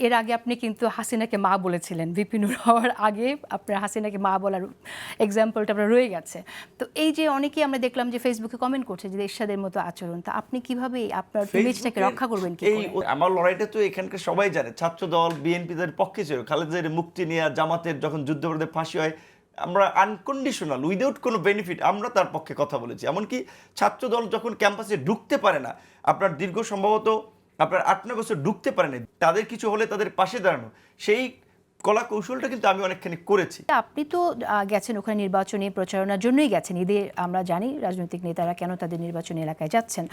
এর আগে আপনি কিন্তু হাসিনাকে মা বলেছিলেন। ভিপি নূর হওয়ার আগে আপনার হাসিনাকে মা বলার এক্সাম্পলটা আপনার রয়ে গেছে। তো এই যে অনেকেই আমরা দেখলাম যে ফেসবুকে কমেন্ট করছে যে এরশাদের মতো আচরণ। তা আপনি কিভাবে আপনার ইমেজটাকে রক্ষা করবেন কি করে? আমার লড়াইটা তো এখানকার সবাই জানে। ছাত্র দল বিএনপিদের পক্ষে ছিল। খালেদার মুক্তি নিয়ে জামাতের যখন যুদ্ধাপরাধে ফাঁসি হয়, আমরা আনকন্ডিশনাল উইদাউট কোনো বেনিফিট আমরা তার পক্ষে কথা বলেছি। এমনকি ছাত্র দল যখন ক্যাম্পাসে ঢুকতে পারে না, আপনার দীর্ঘ সম্ভবত আপনার ৮-৯ বছর ঢুকতে পারেনি, তাদের কিছু হলে তাদের পাশে দাঁড়ানো, সেই কলা কৌশলটা কিন্তু আমি অনেকখানি করেছি। আপনি তো গেছেন ওখানে নির্বাচনী প্রচারণার জন্যই গেছেন। ঈদে আমরা জানি রাজনৈতিক নেতারা কেন তাদের নির্বাচনী এলাকায় যাচ্ছেন।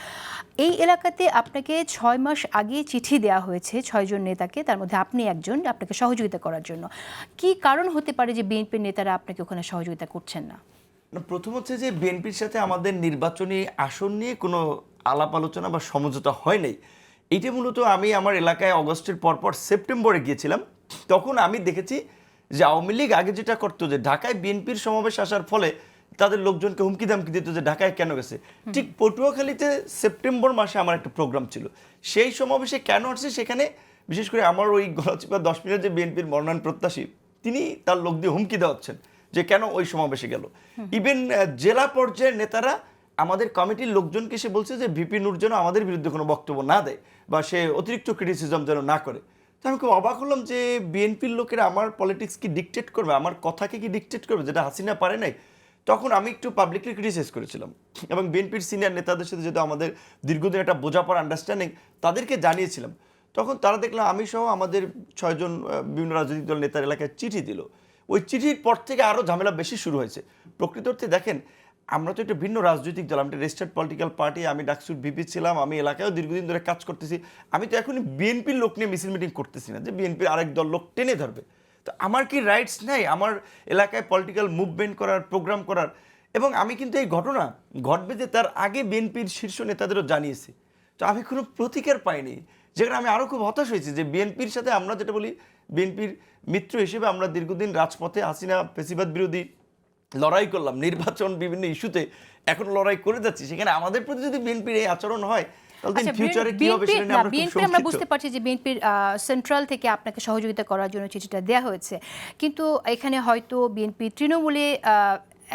এই এলাকাতে আপনাকে ৬ মাস আগে চিঠি দেওয়া হয়েছে ৬ জন নেতাকে, তার মধ্যে আপনি একজন, আপনাকে সহযোগিতা করার জন্য। কি কারণ হতে পারে যে বিএনপির নেতারা আপনাকে ওখানে সহযোগিতা করছেন না? প্রথম হচ্ছে যে বিএনপির সাথে আমাদের নির্বাচনী আসন নিয়ে কোনো আলাপ আলোচনা বা সমঝোতা হয় নাই। এইটা মূলত আমি আমার এলাকায় অগস্টের পরপর সেপ্টেম্বরে গিয়েছিলাম। তখন আমি দেখেছি যে আওয়ামী লীগ আগে যেটা করতো, যে ঢাকায় বিএনপির সমাবেশ আসার ফলে তাদের লোকজনকে হুমকি দামকি দিত যে ঢাকায় কেন গেছে। ঠিক পটুয়াখালীতে সেপ্টেম্বর মাসে আমার একটা প্রোগ্রাম ছিল, সেই সমাবেশে কেন আসছে সেখানে বিশেষ করে আমার ওই গলাচিপা 10 মিনিট যে বিএনপির মনোনয়ন প্রত্যাশী, তিনি তার লোক দিয়ে হুমকি দেওয়াচ্ছেন যে কেন ওই সমাবেশে গেল। ইভেন জেলা পর্যায়ের নেতারা আমাদের কমিটির লোকজনকে এসে বলছে যে ভিপি নূর যেন আমাদের বিরুদ্ধে কোনো বক্তব্য না দেয় বা সে অতিরিক্ত ক্রিটিসিজম যেন না করে। তো আমি খুব অবাক হলাম যে বিএনপির লোকেরা আমার পলিটিক্স কি ডিকটেট করবে, আমার কথাকে কি ডিকটেট করবে, যেটা হাসিনা পারে নাই। তখন আমি একটু পাবলিকলি ক্রিটিসাইজ করেছিলাম এবং বিএনপির সিনিয়র নেতাদের সাথে যেহেতু আমাদের দীর্ঘদিন একটা বোঝাপড়া আন্ডারস্ট্যান্ডিং, তাদেরকে জানিয়েছিলাম। তখন তারা দেখলাম আমি সহ আমাদের 6 জন বিভিন্ন রাজনৈতিক দল নেতার এলাকায় চিঠি দিল। ওই চিঠির পর থেকে আরও ঝামেলা বেশি শুরু হয়েছে। প্রকৃত অর্থে দেখেন, আমরা তো একটা ভিন্ন রাজনৈতিক দল, আমি একটা রেজিস্টার্ড পলিটিক্যাল পার্টি, আমি ডাকসুর ভিপি ছিলাম, আমি এলাকায়ও দীর্ঘদিন ধরে কাজ করতেছি। আমি তো এখনই বিএনপির লোক নিয়ে মিছিল মিটিং করতেছি না যে বিএনপির আরেক দল লোক টেনে ধরবে। তো আমার কি রাইটস নেই আমার এলাকায় পলিটিক্যাল মুভমেন্ট করার, প্রোগ্রাম করার? এবং আমি কিন্তু এই ঘটনা ঘটবে যে তার আগে বিএনপির শীর্ষ নেতাদেরও জানিয়েছি। তো আমি কোনো প্রতিকার পাইনি, যেখানে আমি আরও খুব হতাশ হয়েছি যে বিএনপির সাথে আমরা যেটা বলি বিএনপির মিত্র হিসেবে আমরা দীর্ঘদিন রাজপথে হাসিনা ফ্যাসিবাদ বিরোধী লড়াই করলাম, নির্বাচন বিভিন্ন ইস্যুতে এখন লড়াই করে যাচ্ছি, সেখানে আমাদের প্রতি যদি বিএনপির এই আচরণ হয় তাহলে ফিউচারে কি হবে সেটা নিয়ে আমরা খুব শঙ্কিত। আমরা বুঝতে পারছি যে বিএনপির সেন্ট্রাল থেকে আপনাকে সহযোগিতা করার জন্য চিঠিটা দেওয়া হয়েছে, কিন্তু এখানে হয়তো বিএনপি তৃণমূলে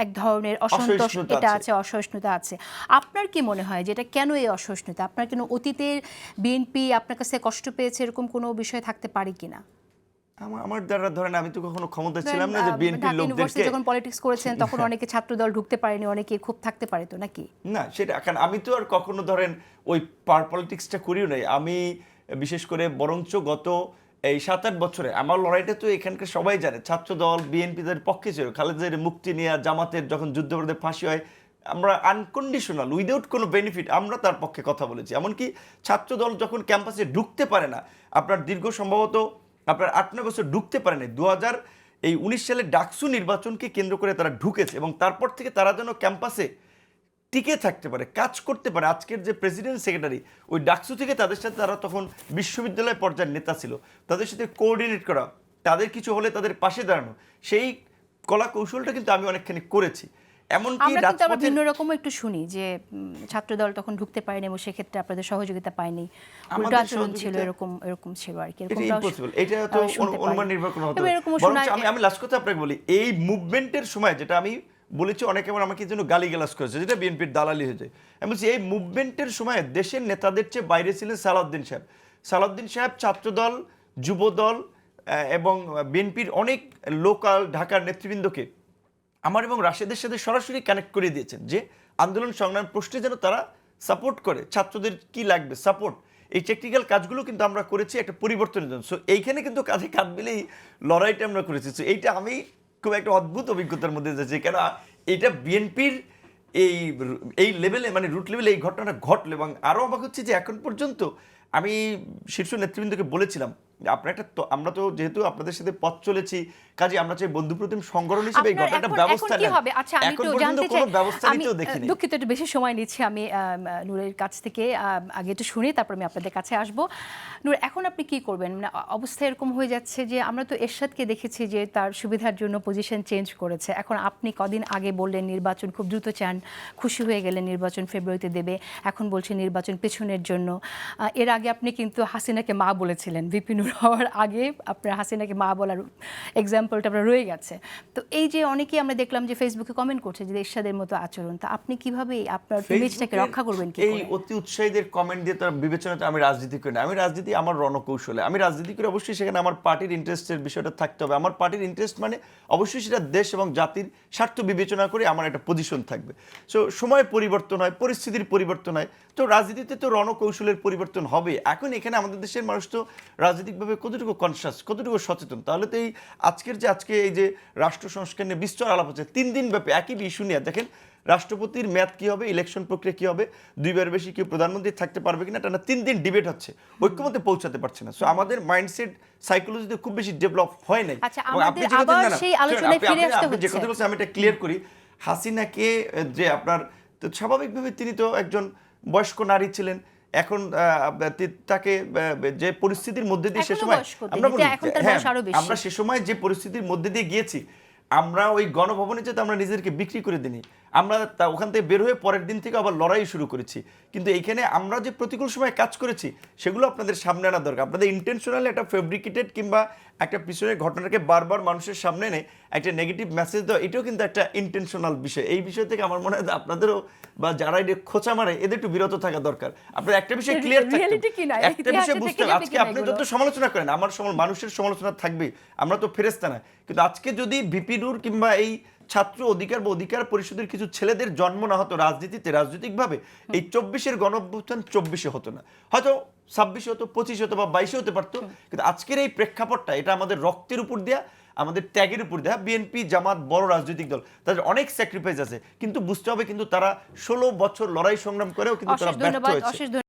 এক ধরনের অসন্তোষ এটা আছে, অসহিষ্ণুতা আছে। আপনার কি মনে হয় যে এটা কেন এই অসহিষ্ণুতা? আপনার কেন অতীতের বিএনপি আপনার কাছে কষ্ট পেয়েছে এরকম কোনো বিষয় থাকতে পারে কিনা? আমার দ্বারা ধরেন আমি তো কখনো ক্ষমতা ছিলাম না যে বিএনপির লোকদেরকে, যখন পলিটিক্স করেছেন তখন অনেকে ছাত্রদল ঢুকতে পারেনি, অনেকে খুব থাকতে পারে, তো নাকি না সেটা কারণ আমি তো আর কখনো ধরেন ওই পলিটিক্সটা করিও নাই। আমি বিশেষ করে বরঞ্চ গত এই 7-8 বছরে আমার লড়াইটা তো এখানকার সবাই জানে। ছাত্র দল বিএনপিদের পক্ষে ছিল। খালেদার মুক্তি নিয়ে জামাতের যখন যুদ্ধাপরাধে ফাঁসি হয়, আমরা আনকন্ডিশনাল উইদাউট কোনো বেনিফিট আমরা তার পক্ষে কথা বলেছি। এমনকি ছাত্র দল যখন ক্যাম্পাসে ঢুকতে পারে না, আপনার দীর্ঘ সম্ভবত আপনার 8-9 বছর ঢুকতে পারেনি, 2019 সালে ডাকসু নির্বাচনকে কেন্দ্র করে তারা ঢুকেছে এবং তারপর থেকে তারা যেন ক্যাম্পাসে টিকে থাকতে পারে, কাজ করতে পারে। আজকের যে প্রেসিডেন্ট সেক্রেটারি ওই ডাকসু থেকে তাদের সাথে, তারা তখন বিশ্ববিদ্যালয় পর্যায়ের নেতা ছিল, তাদের সাথে কোঅর্ডিনেট করা, তাদের কিছু হলে তাদের পাশে দাঁড়ানো, সেই কলা কৌশলটা কিন্তু আমি অনেকখানি করেছি। এমনকি আমরা ভিন্ন রকম একটু শুনি যে ছাত্রদল তখন ঢুকতে পারেনি এবং সেক্ষেত্রে আপনাদের সহযোগিতা পায়নি, উল্টো আচরণ ছিল, এরকম ছিল আর কি। এটা তো অনুমান নির্ভর করা হতো। আমি লাস্ট কথা আপনাকে বলি, এই মুভমেন্টের সময় যেটা আমি বলেছি, অনেকে আমাকে জন্য গালিগালাজ করেছে যেটা বিএনপির দালালি হয়ে যায়। আমি বলছি এই মুভমেন্টের সময় দেশের নেতাদের চেয়ে বাইরে ছিলেন সালাউদ্দিন সাহেব। সালাউদ্দিন সাহেব ছাত্রদল, যুবদল এবং বিএনপির অনেক লোকাল ঢাকার নেতৃবৃন্দকে আমার এবং রাশেদের সাথে সরাসরি কানেক্ট করে দিয়েছেন যে আন্দোলন সংগ্রাম প্রশ্নে যেন তারা সাপোর্ট করে, ছাত্রদের কি লাগবে সাপোর্ট, এই টেকনিক্যাল কাজগুলো কিন্তু আমরা করেছি একটা পরিবর্তনের জন্য। সো এইখানে কিন্তু কাঁধে কাঁধ মিলেই লড়াইটা আমরা করেছি। সো এইটা আমি খুব একটা অদ্ভুত অভিজ্ঞতার মধ্যে যাচ্ছি, কেন এটা বিএনপির এই লেভেলে, মানে রুট লেভেলে এই ঘটনাটা ঘটলো। এবং আরও অবাক হচ্ছে যে এখন পর্যন্ত আমি শীর্ষ নেতৃবৃন্দকে বলেছিলাম আপনার আমরা তো যেহেতু আপনাদের সাথে পথ চলেছি, কাজে আমরা চাই বন্ধুপ্রতিম সংগঠন হিসেবে এই ঘটনাটা ব্যবস্থা নেন। আচ্ছা, আমি তো জানতে চাই, আমি দুঃখিত একটু বেশি সময় নিচ্ছি, আমি নূরের কাছ থেকে আগে একটু শুনি, তারপর আমি আপনাদের কাছে আসব। নূর, এখন আপনি কি করবেন? মানে অবস্থা এরকম হয়ে যাচ্ছে যে আমরা তো এরশাদকে দেখেছি যে তার সুবিধার জন্য পজিশন চেঞ্জ করেছে। এখন আপনি কদিন আগে বললেন নির্বাচন খুব দ্রুত চান, খুশি হয়ে গেলেন নির্বাচন ফেব্রুয়ারিতে দেবে, এখন বলছেন নির্বাচন পেছনের জন্য। এর আগে আপনি কিন্তু হাসিনাকে মা বলেছিলেন, ভিপি নূর হওয়ার আগে আপনার হাসিনাকে মা বলার এক্সাম্পলটা আপনার রয়ে গেছে। তো এই যে অনেকেই আমরা দেখলাম যে ফেসবুকে কমেন্ট করছে যে এরশাদের মতো আচরণ, তা আপনি কিভাবে আপনার ইমেজটাকে রক্ষা করবেন কি এই অতি উৎসাহীদের কমেন্ট দিয়ে তার বিবেচনাতে আমি রাজনীতি করি না। আমি রাজনীতি আমার রণকৌশলে, আমি রাজনীতি করে অবশ্যই সেখানে আমার পার্টির ইন্টারেস্টের বিষয়টা থাকতে হবে। আমার পার্টির ইন্টারেস্ট মানে অবশ্যই সেটা দেশ এবং জাতির স্বার্থ বিবেচনা করে আমার একটা পজিশন থাকবে। সো সময় পরিবর্তন হয়, পরিস্থিতির পরিবর্তন হয়, তো রাজনীতিতে তো রণকৌশলের পরিবর্তন হবে। এখন এখানে আমাদের দেশের মানুষ তো রাজনৈতিকভাবে কতটুকু কনসাস, কতটুকু সচেতন, তাহলে তো এই আজকে এই যে রাষ্ট্র সংস্কার নিয়ে বিস্তর আলাপ হচ্ছে 3 দিন ব্যাপী একই ইস্যু নিয়ে, দেখেন রাষ্ট্রপতির মেয়াদ কি হবে, ইলেকশন প্রক্রিয়া কি হবে, 2বার বেশি কেউ প্রধানমন্ত্রী থাকতে পারবে কিনা, টানা 3 দিন ডিবেট হচ্ছে, ঐক্যমতে পৌঁছাতে পারছে না। সো আমাদের মাইন্ডসেট সাইকোলজিতে খুব বেশি ডেভেলপ হয় নাই। আচ্ছা, আমাদের আবার সেই আলোচনায় ফিরে আসতে হচ্ছে। যে কথা বলছেন আমি এটা ক্লিয়ার করি, হাসিনাকে যে আপনার তো স্বাভাবিকভাবে তিনি তো একজন বয়স্ক নারী ছিলেন, এখন তাকে যে পরিস্থিতির মধ্যে দিয়ে সে সময় আমরা সে সময় যে পরিস্থিতির মধ্যে দিয়ে গিয়েছি, আমরা ওই গণভবনে যেতে আমরা নিজেদেরকে বিক্রি করে দিইনি, আমরা ওখান থেকে বের হয়ে পরের দিন থেকে আবার লড়াই শুরু করেছি। কিন্তু এইখানে আমরা যে প্রতিকূল সময় কাজ করেছি সেগুলো আপনাদের সামনে আনা দরকার। আপনাদের ইন্টেনশনালি একটা ফেব্রিকেটেড কিংবা একটা পিছনের ঘটনাকে বারবার মানুষের সামনে এনে একটা নেগেটিভ মেসেজ দেওয়া, এটাও কিন্তু একটা ইন্টেনশনাল বিষয়। এই বিষয় থেকে আমার মনে হয় আপনাদেরও বা যারা এটা খোঁচা মারে এদের একটু বিরত থাকা দরকার। আপনার একটা বিষয় ক্লিয়ার থাকতে, একটা বিষয় বুঝতে হবে, আজকে আপনি যত সমালোচনা করেন আমার মানুষের সমালোচনা থাকবেই, আমরা তো ফেরেশতা না, কিন্তু আজকে যদি ভিপি নূর কিংবা এই ছাত্র অধিকার বা অধিকার পরিষদের কিছু ছেলেদের জন্ম না হতো রাজনীতিতে, রাজনৈতিকভাবে এই 24-এর গণঅভ্যুত্থান 24-এ হতো না, হয়তো 26 হতো, 25 হতো বা 22 হতে পারতো। কিন্তু আজকের এই প্রেক্ষাপটটা এটা আমাদের রক্তের উপর দেয়া, আমাদের ত্যাগের উপর দেয়া। বিএনপি জামাত বড় রাজনৈতিক দল, তাদের অনেক স্যাক্রিফাইস আছে, কিন্তু বুঝতে হবে কিন্তু তারা 16 বছর লড়াই সংগ্রাম করেও কিন্তু তারা ব্যর্থ হয়েছে।